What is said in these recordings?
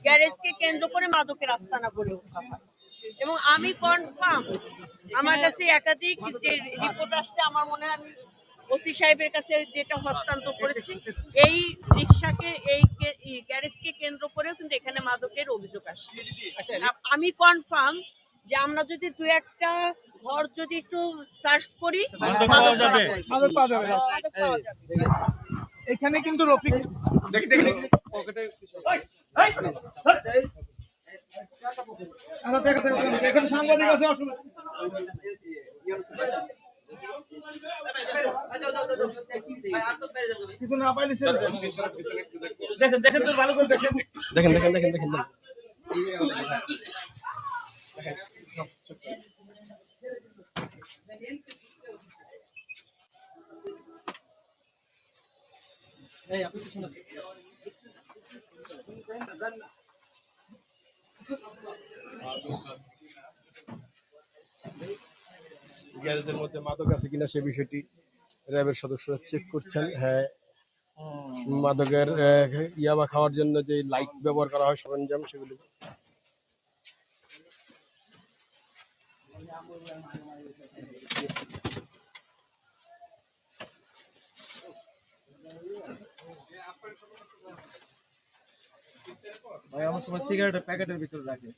গ্যারেজকে কেন্দ্র করে মাদকের আস্তানা গড়ে ওঠা হয়। এবং আমি কনফার্ম, আমার কাছে একাধিক যে রিপোর্ট আসছে, আমার মনে হয় আমি ওসি সাহেবের কাছে যেটা হস্তান্তর করেছি, এই রিক্সাকে এই গ্যারেজকে কেন্দ্র করেও কিন্তু এখানে মাদকের অভিযোগ আসছে। আমি কনফার্ম যে আমরা যদি দু একটা ঘর যদি একটু সার্চ করি, মাদক পাওয়া যাবে। এখানে কিন্তু রফিক এখানে সাংবাদিক আছে, কিছু না পাইলে দেখেন দেখেন তো ভালো করে দেখেন দেখেন দেখেন দেখেন দেখেন গ্যারেজের মধ্যে মাদক আছে কিনা সে বিষয়টি র্যাবের সদস্যরা চেক করছেন। হ্যাঁ, মাদকের ইয়াবা খাওয়ার জন্য যে লাইট ব্যবহার করা হয় সরঞ্জাম, সেগুলি আমার সময় সিগারেটের প্যাকেটের ভিতরে রাখে।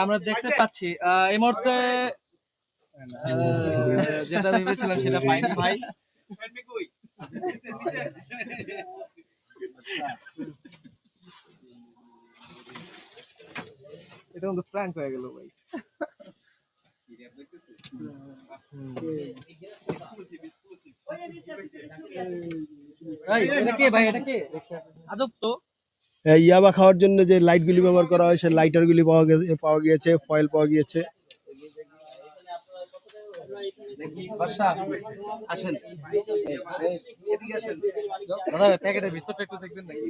আমরা দেখতে পাচ্ছি এই মুহূর্তে যেটা ভেবেছিলাম সেটা পাইনি ভাই। এটা কিন্তু প্র্যাঙ্ক হয়ে গেল ভাই। আদব তো ইয়াবা খাওয়ার জন্য যে লাইটগুলি ব্যবহার করা হয়, সেই লাইটারগুলি পাওয়া গিয়েছে, ফয়েল পাওয়া গিয়েছে। আসেন দাদা, প্যাকেটের ভিতরটা একটু দেখবেন নাকি।